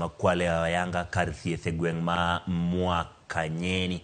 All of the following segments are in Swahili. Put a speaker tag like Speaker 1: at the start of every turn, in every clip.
Speaker 1: makwale ayanga kar thieth e gweng' ma Mwakanyeni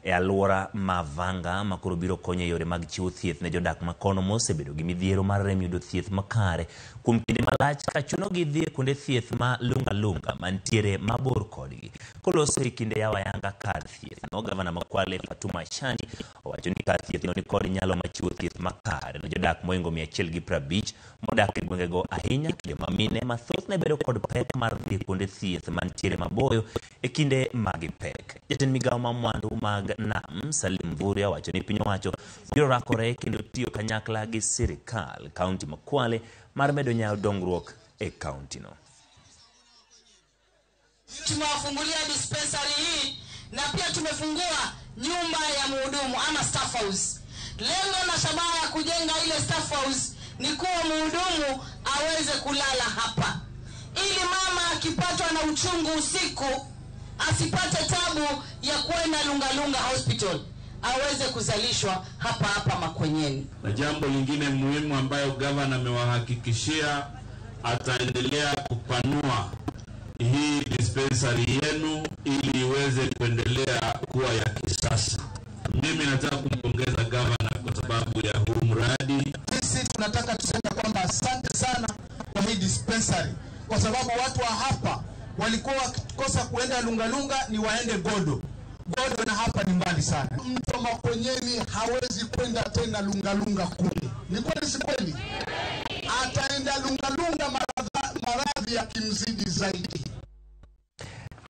Speaker 1: e alwora Mavanga makoro biro konyo yore mag chiwo thieth ne jodak makono mosebedo gi midhiero mar rem yudo thieth makare kuom kinde malach ka chuno gi dhi kuonde thieth ma lunga mantiere mabor kodgi. Koloso e kinde yawa yanga kar thieth no, gavana Makwale Fatuma Shani owacho ni kar thieth no ni kod nyalo machiwo thieth makare ne jodak moingo 150 modak e gwengego ahinya kinde ma mine mathoth ne bedo kod pek mar dhi kuonde thieth mantiere maboyo e kinde magi pek. Jatend migawo ma mwandu mag Nam Salim Mvurya wacho ni piny owacho biro rakore kendo tiyo kanyakla gi sirikal kaunti Makwale mar medo nyayo dongruok e kaunti no.
Speaker 2: Tumewafungulia dispensary hii na pia tumefungua nyumba ya mhudumu ama staff house. Lengo na shabaha ya kujenga ile staff house ni kuwa mhudumu aweze kulala hapa, ili mama akipatwa na uchungu usiku asipate tabu ya kwenda Lungalunga Hospital, aweze kuzalishwa hapa Makwenyeni.
Speaker 3: Na jambo lingine muhimu ambayo gavana amewahakikishia, ataendelea kupanua hii dispensary yenu ili iweze kuendelea kuwa ya kisasa. Mimi nataka kumpongeza gavana kwa sababu ya huu mradi.
Speaker 4: Sisi tunataka tuseme kwamba asante sana kwa hii dispensary, kwa sababu watu wa hapa walikuwa wakikosa kuenda Lungalunga ni waende Godo na hapa ni mbali sana. Mtu Makwenyeni hawezi kwenda tena Lungalunga kule. Ni kweli si kweli? Ataenda Lungalunga maradhi ya kimzidi zaidi.